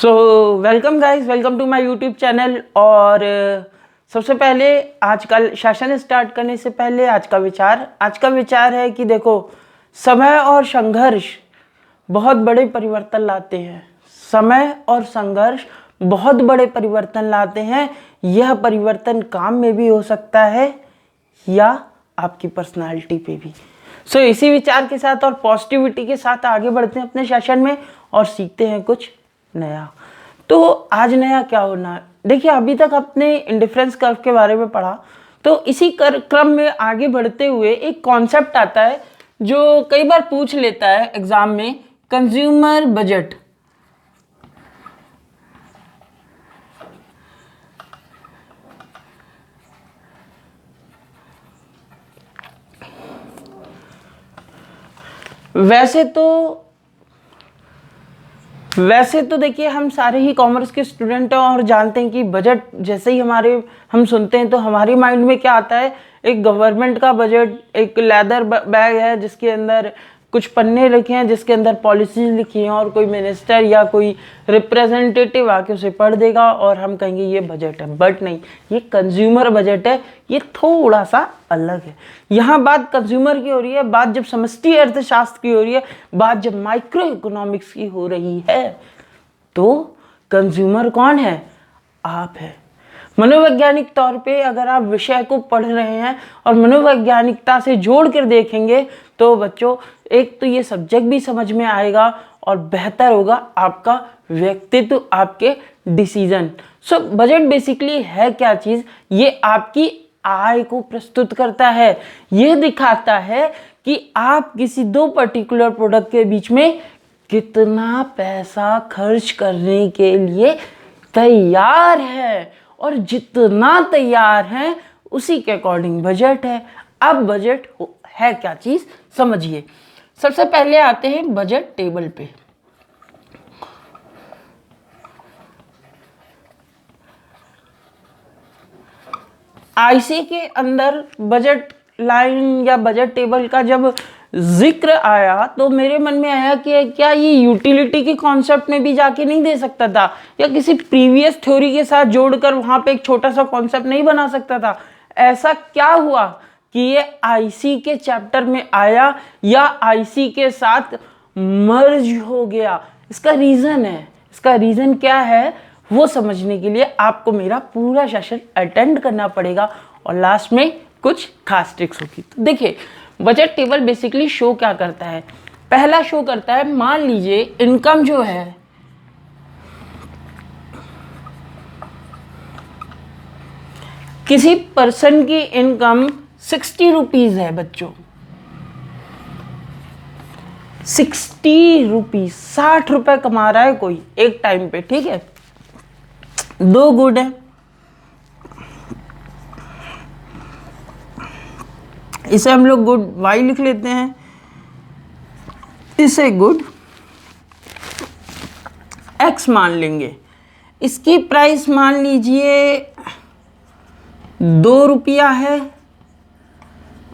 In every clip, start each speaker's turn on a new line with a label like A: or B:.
A: So welcome guys, welcome to my YouTube channel. और सबसे पहले आज का सेशन स्टार्ट करने से पहले आज का विचार है कि देखो, समय और संघर्ष बहुत बड़े परिवर्तन लाते हैं। समय और संघर्ष बहुत बड़े परिवर्तन लाते हैं। यह परिवर्तन काम में भी हो सकता है या आपकी पर्सनालिटी पे भी। सो इसी विचार के साथ और पॉजिटिविटी के साथ आगे बढ़ते हैं अपने सेशन में और सीखते हैं कुछ नया। तो आज नया क्या होना है, देखिए अभी तक अपने इंडिफरेंस कर्व के बारे में पढ़ा, तो इसी क्रम में आगे बढ़ते हुए एक कॉन्सेप्ट आता है जो कई बार पूछ लेता है एग्जाम में, कंज्यूमर बजट। वैसे तो देखिए, हम सारे ही कॉमर्स के स्टूडेंट हैं और जानते हैं कि बजट जैसे ही हम सुनते हैं तो हमारे माइंड में क्या आता है, एक गवर्नमेंट का बजट, एक लेदर बैग है जिसके अंदर कुछ पन्ने लिखे हैं, जिसके अंदर पॉलिसीज लिखी हैं और कोई मिनिस्टर या कोई रिप्रेजेंटेटिव आके उसे पढ़ देगा और हम कहेंगे ये बजट है। बट नहीं, ये कंज्यूमर बजट है, ये थोड़ा सा अलग है। यहाँ बात कंज्यूमर की हो रही है, बात जब समष्टि अर्थशास्त्र की हो रही है, बात जब माइक्रो इकोनॉमिक्स की हो रही है, तो कंज्यूमर कौन है? आप है। मनोवैज्ञानिक तौर पे अगर आप विषय को पढ़ रहे हैं और मनोवैज्ञानिकता से जोड़ कर देखेंगे तो बच्चों, एक तो ये सब्जेक्ट भी समझ में आएगा और बेहतर होगा आपका व्यक्तित्व, आपके डिसीजन। सो बजट बेसिकली है क्या चीज? ये आपकी आय को प्रस्तुत करता है। ये दिखाता है कि आप किसी दो पर्टिकुलर प्रोडक्ट के बीच में कितना पैसा खर्च करने के लिए तैयार है, और जितना तैयार है उसी के अकॉर्डिंग बजट है। अब बजट है क्या चीज, समझिए। सबसे पहले आते हैं बजट टेबल पे। आईसी के अंदर बजट लाइन या बजट टेबल का जब जिक्र आया तो मेरे मन में आया कि क्या ये यूटिलिटी के कॉन्सेप्ट में भी जाके नहीं दे सकता था, या किसी प्रीवियस थ्योरी के साथ जोड़कर वहां पे एक छोटा सा कॉन्सेप्ट नहीं बना सकता था? ऐसा क्या हुआ कि ये आईसी के चैप्टर में आया या आईसी के साथ मर्ज हो गया? इसका रीजन क्या है, वो समझने के लिए आपको मेरा पूरा सेशन अटेंड करना पड़ेगा और लास्ट में कुछ खास ट्रिक्स होगी। तो देखिए, बजट टेबल बेसिकली शो क्या करता है? पहला शो करता है, मान लीजिए इनकम जो है किसी पर्सन की इनकम 60 रुपीज है बच्चों, 60 रुपीज, 60 रुपए कमा रहा है कोई एक टाइम पे, ठीक है। दो गुड है, इसे हम लोग गुड वाई लिख लेते हैं, इसे गुड एक्स मान लेंगे। इसकी प्राइस मान लीजिए 2 रुपया है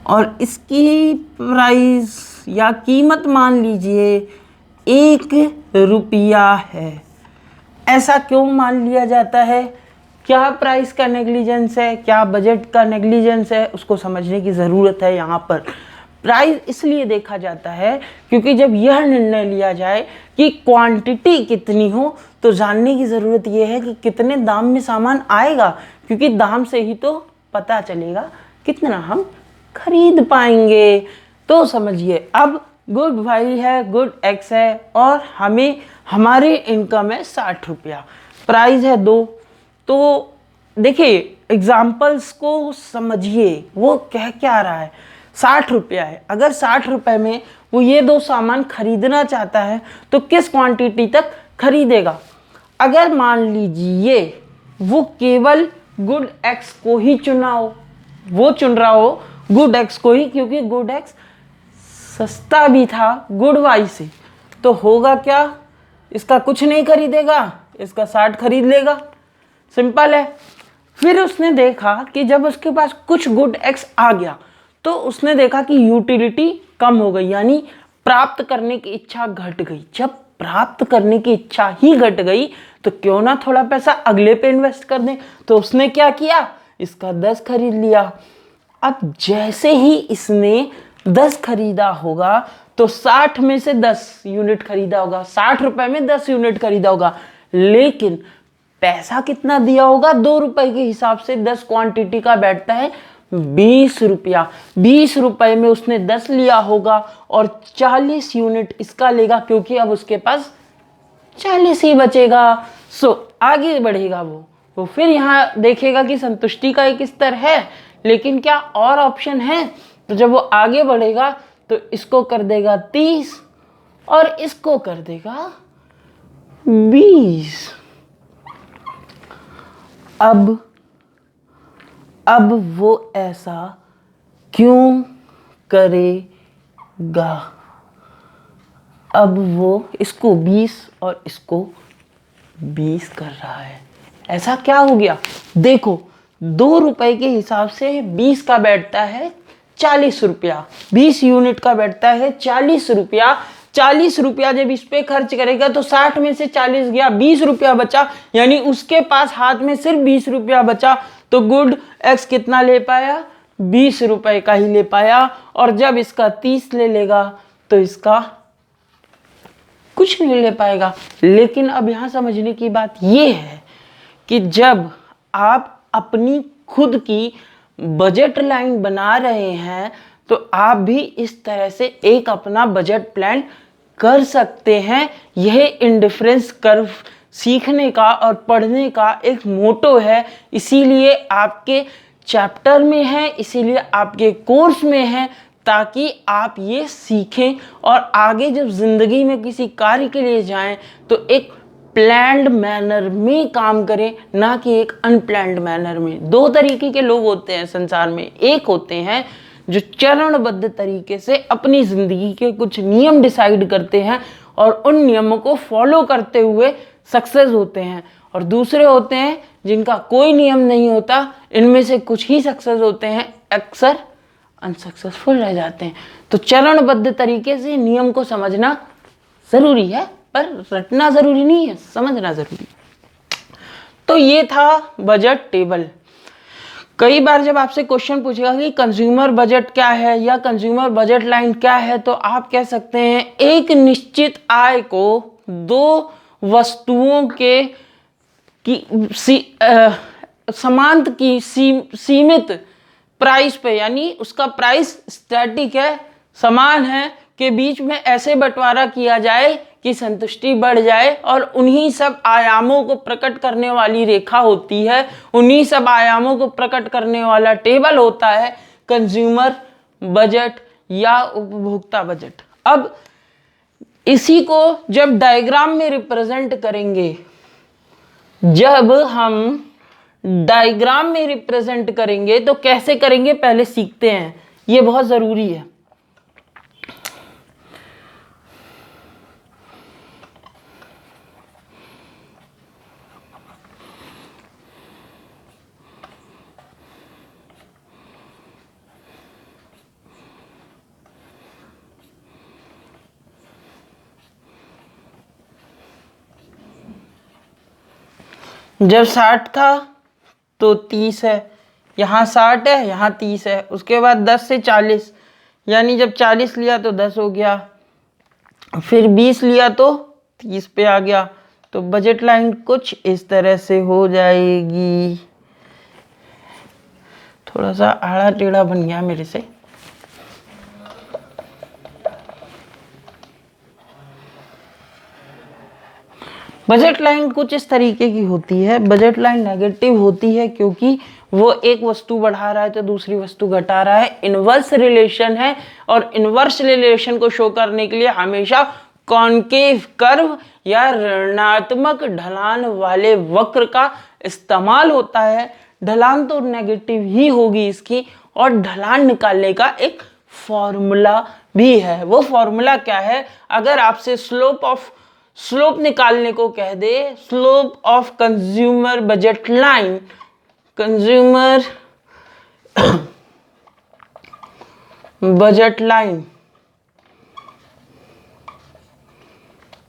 A: और इसकी प्राइस या कीमत मान लीजिए 1 रुपया है। ऐसा क्यों मान लिया जाता है? क्या प्राइस का नेग्लिजेंस है, क्या बजट का नेग्लिजेंस है, उसको समझने की ज़रूरत है। यहाँ पर प्राइस इसलिए देखा जाता है क्योंकि जब यह निर्णय लिया जाए कि क्वांटिटी कितनी हो तो जानने की ज़रूरत यह है कि कितने दाम में सामान आएगा, क्योंकि दाम से ही तो पता चलेगा कितना हम खरीद पाएंगे। तो समझिए, अब गुड वाई है, गुड एक्स है और हमें हमारे इनकम है 60 रुपया, प्राइस है 2। तो देखिए, एग्जाम्पल्स को समझिए, वो कह क्या रहा है। 60 रुपया है, अगर 60 रुपए में वो ये 2 सामान खरीदना चाहता है तो किस क्वांटिटी तक खरीदेगा? अगर मान लीजिए वो केवल गुड एक्स को ही चुन रहा हो गुड एक्स को ही, क्योंकि गुड एक्स सस्ता भी था गुड वाई से, तो होगा क्या? इसका कुछ नहीं खरीदेगा, इसका 60 खरीद लेगा। सिंपल है। फिर उसने देखा कि जब उसके पास कुछ गुड एक्स आ गया तो उसने देखा कि यूटिलिटी कम हो गई, यानी प्राप्त करने की इच्छा घट गई। जब प्राप्त करने की इच्छा ही घट गई तो क्यों ना थोड़ा पैसा अगले पे इन्वेस्ट कर दें। तो उसने क्या किया, इसका 10 खरीद लिया। अब जैसे ही इसने 10 खरीदा होगा तो 60 में से 10 यूनिट खरीदा होगा, 60 रुपए में 10 यूनिट खरीदा होगा, लेकिन पैसा कितना दिया होगा, 2 रुपए के हिसाब से 10 क्वांटिटी का बैठता है 20 रुपया। 20 रुपए में उसने 10 लिया होगा और 40 यूनिट इसका लेगा, क्योंकि अब उसके पास 40 ही बचेगा। आगे बढ़ेगा वो फिर यहाँ देखेगा कि संतुष्टि का एक स्तर है, लेकिन क्या और ऑप्शन है। तो जब वो आगे बढ़ेगा तो इसको कर देगा 30 और इसको कर देगा 20। अब वो ऐसा क्यों करेगा। अब वो इसको 20 और इसको 20 कर रहा है। ऐसा क्या हो गया, देखो 2 रुपए के हिसाब से 20 का बैठता है 40 रुपया, 20 यूनिट का बैठता है 40 रुपया। 40 रुपया जब इस पे खर्च करेगा तो 60 में से 40 गया, 20 रुपया बचा, यानी उसके पास हाथ में सिर्फ 20 रुपया बचा। तो गुड एक्स कितना ले पाया, 20 रुपए का ही ले पाया। और जब इसका 30 ले लेगा तो इसका कुछ नहीं ले पाएगा। लेकिन अब यहां समझने की बात यह है कि जब आप अपनी खुद की बजट लाइन बना रहे हैं तो आप भी इस तरह से एक अपना बजट प्लान कर सकते हैं। यह इंडिफरेंस कर्व सीखने का और पढ़ने का एक मोटो है, इसीलिए आपके चैप्टर में है, इसीलिए आपके कोर्स में है, ताकि आप ये सीखें और आगे जब जिंदगी में किसी कार्य के लिए जाएं तो एक प्लान्ड मैनर में काम करें, ना कि एक अनप्लान्ड मैनर में। 2 तरीके के लोग होते हैं संसार में, एक होते हैं जो चरणबद्ध तरीके से अपनी जिंदगी के कुछ नियम डिसाइड करते हैं और उन नियमों को फॉलो करते हुए सक्सेस होते हैं, और दूसरे होते हैं जिनका कोई नियम नहीं होता, इनमें से कुछ ही सक्सेस होते हैं, अक्सर अनसक्सेसफुल रह जाते हैं। तो चरणबद्ध तरीके से नियम को समझना जरूरी है, पर रटना जरूरी नहीं है, समझना जरूरी है। तो ये था बजट टेबल। कई बार जब आपसे क्वेश्चन पूछेगा कि कंज्यूमर बजट क्या है या कंज्यूमर बजट लाइन क्या है, तो आप कह सकते हैं एक निश्चित आय को 2 वस्तुओं के समांत की सीमित प्राइस पे, यानी उसका प्राइस स्टैटिक है, समान है, के बीच में ऐसे बंटवारा किया जाए कि संतुष्टि बढ़ जाए, और उन्हीं सब आयामों को प्रकट करने वाली रेखा होती है, उन्हीं सब आयामों को प्रकट करने वाला टेबल होता है कंज्यूमर बजट या उपभोक्ता बजट। अब इसी को जब डायग्राम में रिप्रेजेंट करेंगे, जब हम डायग्राम में रिप्रेजेंट करेंगे तो कैसे करेंगे पहले सीखते हैं, ये बहुत जरूरी है। जब 60 था तो 30 है, यहाँ 60 है, यहाँ 30 है, उसके बाद 10 से 40, यानी जब 40 लिया तो 10 हो गया, फिर 20 लिया तो 30 पे आ गया। तो बजट लाइन कुछ इस तरह से हो जाएगी। थोड़ा सा आड़ा टेढ़ा बन गया मेरे से। बजट लाइन कुछ इस तरीके की होती है। बजट लाइन नेगेटिव होती है क्योंकि वो एक वस्तु बढ़ा रहा है तो दूसरी वस्तु घटा रहा है, इनवर्स रिलेशन है, और इनवर्स रिलेशन को शो करने के लिए हमेशा कॉनकेव कर्व या ऋणात्मक ढलान वाले वक्र का इस्तेमाल होता है। ढलान तो नेगेटिव ही होगी इसकी, और ढलान निकालने का एक फॉर्मूला भी है। वो फॉर्मूला क्या है, अगर आपसे स्लोप निकालने को कह दे, slope of consumer budget line, consumer budget line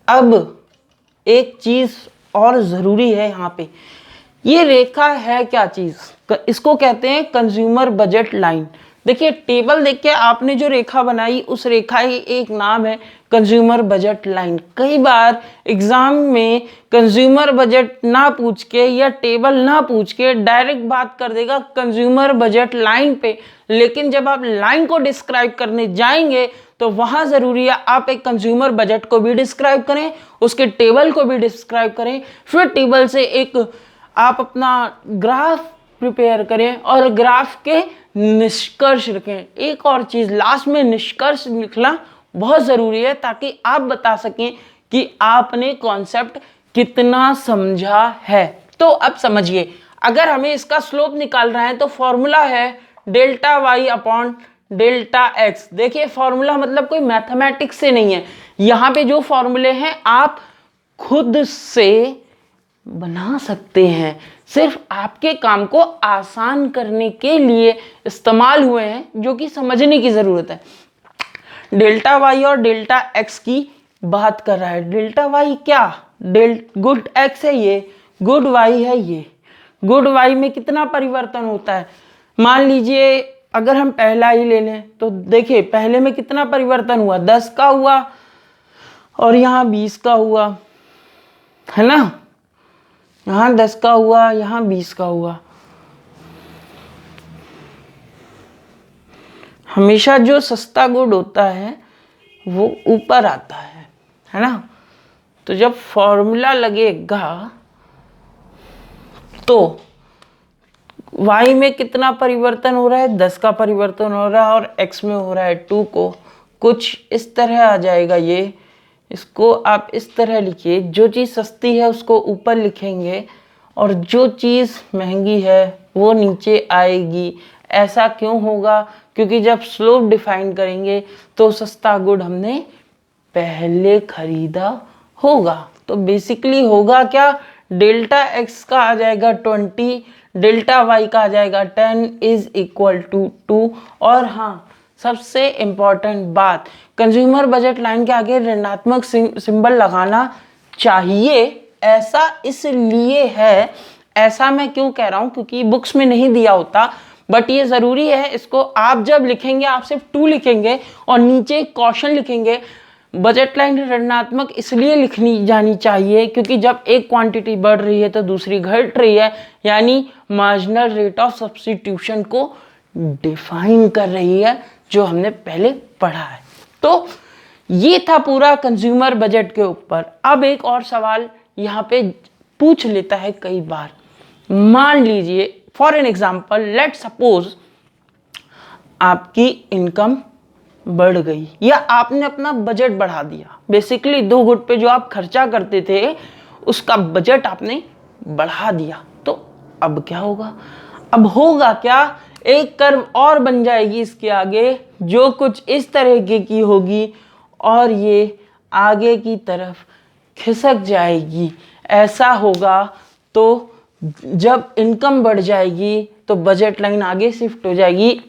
A: अब एक चीज और जरूरी है यहाँ पे, ये रेखा है क्या चीज, इसको कहते हैं कंज्यूमर बजट लाइन। देखिए टेबल देख के आपने जो रेखा बनाई उस रेखा ही एक नाम है कंज्यूमर बजट लाइन। कई बार एग्जाम में कंज्यूमर बजट ना पूछ के या टेबल ना पूछ के डायरेक्ट बात कर देगा कंज्यूमर बजट लाइन पे, लेकिन जब आप लाइन को डिस्क्राइब करने जाएंगे तो वहां जरूरी है आप एक कंज्यूमर बजट को भी डिस्क्राइब करें, उसके टेबल को भी डिस्क्राइब करें, फिर टेबल से एक आप अपना ग्राफ प्रिपेयर करें और ग्राफ के निष्कर्ष रखें। एक और चीज लास्ट में निष्कर्ष लिखना बहुत जरूरी है ताकि आप बता सकें कि आपने कॉन्सेप्ट कितना समझा है। तो अब समझिए, अगर हमें इसका स्लोप निकालना है तो फॉर्मूला है delta Y upon delta X. देखिए फॉर्मूला मतलब कोई मैथमेटिक्स से नहीं है, यहाँ पे जो फॉर्मूले हैं आप खुद से बना सकते हैं, सिर्फ आपके काम को आसान करने के लिए इस्तेमाल हुए हैं, जो कि समझने की जरूरत है। डेल्टा वाई और डेल्टा एक्स की बात कर रहा है। डेल्टा वाई क्या, गुड एक्स है ये, गुड वाई है ये। गुड वाई में कितना परिवर्तन होता है, मान लीजिए अगर हम पहला ही ले लें तो देखिए पहले में कितना परिवर्तन हुआ, 10 का हुआ और यहाँ 20 का हुआ, है ना, यहाँ 10 का हुआ, यहाँ 20 का हुआ। हमेशा जो सस्ता गुड होता है वो ऊपर आता है ना। तो जब फॉर्मूला लगेगा तो y में कितना परिवर्तन हो रहा है, 10 का परिवर्तन हो रहा है और x में हो रहा है 2 को, कुछ इस तरह आ जाएगा ये। इसको आप इस तरह लिखिए, जो चीज़ सस्ती है उसको ऊपर लिखेंगे और जो चीज़ महंगी है वो नीचे आएगी। ऐसा क्यों होगा, क्योंकि जब स्लोप डिफाइन करेंगे तो सस्ता गुड हमने पहले खरीदा होगा। तो बेसिकली होगा क्या, डेल्टा एक्स का आ जाएगा 20, डेल्टा वाई का आ जाएगा 10 इज इक्वल टू 2। और हाँ सबसे इम्पॉर्टेंट बात, कंज्यूमर बजट लाइन के आगे ऋणात्मक सिंबल लगाना चाहिए। ऐसा इसलिए है, ऐसा मैं क्यों कह रहा हूँ, क्योंकि बुक्स में नहीं दिया होता, बट ये ज़रूरी है। इसको आप जब लिखेंगे आप सिर्फ 2 लिखेंगे और नीचे कॉशन लिखेंगे। बजट लाइन ऋणात्मक इसलिए लिखनी जानी चाहिए क्योंकि जब एक क्वांटिटी बढ़ रही है तो दूसरी घट रही है, यानी मार्जिनल रेट ऑफ सब्स्टिट्यूशन को डिफाइन कर रही है, जो हमने पहले पढ़ा है। तो ये था पूरा कंज्यूमर बजट के ऊपर। अब एक और सवाल यहाँ पे पूछ लेता है कई बार, मान लीजिए for an example let suppose आपकी इनकम बढ़ गई या आपने अपना बजट बढ़ा दिया। बेसिकली 2 गुट पे जो आप खर्चा करते थे उसका बजट आपने बढ़ा दिया। तो अब क्या होगा, अब होगा क्या, एक कर्व और बन जाएगी इसके आगे जो कुछ इस तरह की होगी और ये आगे की तरफ खिसक जाएगी। ऐसा होगा तो जब इनकम बढ़ जाएगी तो बजट लाइन आगे शिफ्ट हो जाएगी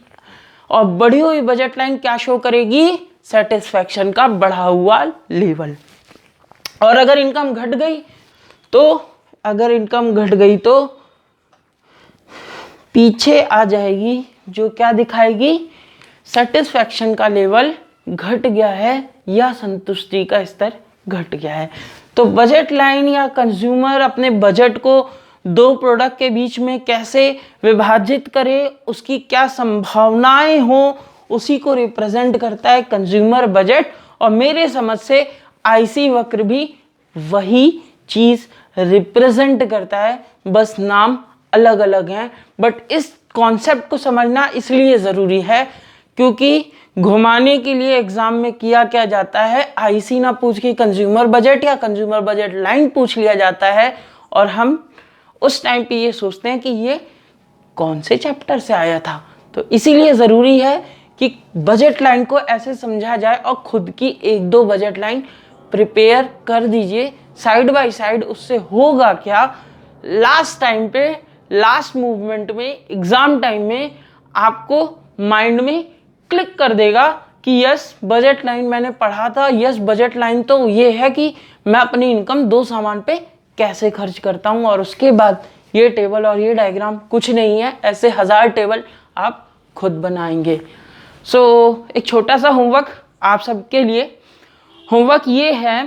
A: और बढ़ी हुई बजट लाइन क्या शो करेगी, सेटिस्फैक्शन का बढ़ा हुआ लेवल। और अगर इनकम घट गई तो पीछे आ जाएगी जो क्या दिखाएगी, सेटिस्फैक्शन का लेवल घट गया है या संतुष्टि का स्तर घट गया है। तो बजट लाइन या कंज्यूमर अपने बजट को 2 प्रोडक्ट के बीच में कैसे विभाजित करे, उसकी क्या संभावनाएं हो, उसी को रिप्रेजेंट करता है कंज्यूमर बजट। और मेरे समझ से आईसी वक्र भी वही चीज रिप्रेजेंट करता है, बस नाम अलग अलग हैं। बट इस कॉन्सेप्ट को समझना इसलिए ज़रूरी है क्योंकि घुमाने के लिए एग्जाम में किया क्या जाता है, आईसी ना पूछ के कंज्यूमर बजट या कंज्यूमर बजट लाइन पूछ लिया जाता है और हम उस टाइम पे ये सोचते हैं कि ये कौन से चैप्टर से आया था। तो इसीलिए ज़रूरी है कि बजट लाइन को ऐसे समझा जाए और खुद की 1-2 बजट लाइन प्रिपेयर कर दीजिए साइड बाय साइड। उससे होगा क्या, लास्ट टाइम पे लास्ट मूवमेंट में एग्जाम टाइम में आपको माइंड में क्लिक कर देगा कि यस बजट लाइन मैंने पढ़ा था, यस बजट लाइन तो ये है कि मैं अपनी इनकम 2 सामान पे कैसे खर्च करता हूँ। और उसके बाद ये टेबल और ये डायग्राम कुछ नहीं है, ऐसे 1000 टेबल आप खुद बनाएंगे। एक छोटा सा होमवर्क आप सबके लिए। होमवर्क ये है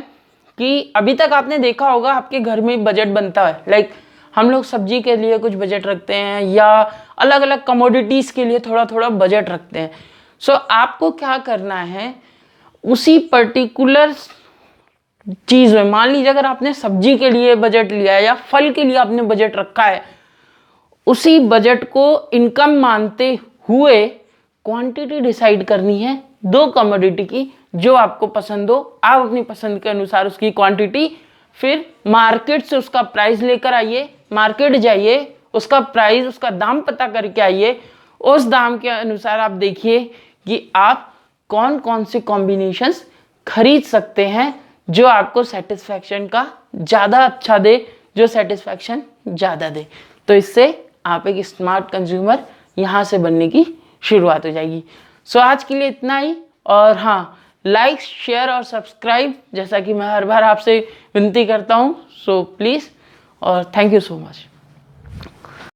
A: कि अभी तक आपने देखा होगा आपके घर में बजट बनता है, लाइक हम लोग सब्जी के लिए कुछ बजट रखते हैं या अलग अलग कमोडिटीज़ के लिए थोड़ा थोड़ा बजट रखते हैं। आपको क्या करना है, उसी पर्टिकुलर चीज़ में, मान लीजिए अगर आपने सब्जी के लिए बजट लिया है या फल के लिए आपने बजट रखा है, उसी बजट को इनकम मानते हुए क्वांटिटी डिसाइड करनी है 2 कमोडिटी की जो आपको पसंद हो। आप अपनी पसंद के अनुसार उसकी क्वांटिटी, फिर मार्केट से उसका प्राइस लेकर आइए, मार्केट जाइए, उसका प्राइस, उसका दाम पता करके आइए। उस दाम के अनुसार आप देखिए कि आप कौन कौन से कॉम्बिनेशंस खरीद सकते हैं जो आपको सेटिस्फैक्शन का ज़्यादा अच्छा दे, जो सेटिस्फैक्शन ज़्यादा दे। तो इससे आप एक स्मार्ट कंज्यूमर यहाँ से बनने की शुरुआत हो जाएगी। आज के लिए इतना ही। और हाँ, लाइक, शेयर और सब्सक्राइब जैसा कि मैं हर बार आपसे विनती करता हूँ। प्लीज़, और थैंक यू सो मच।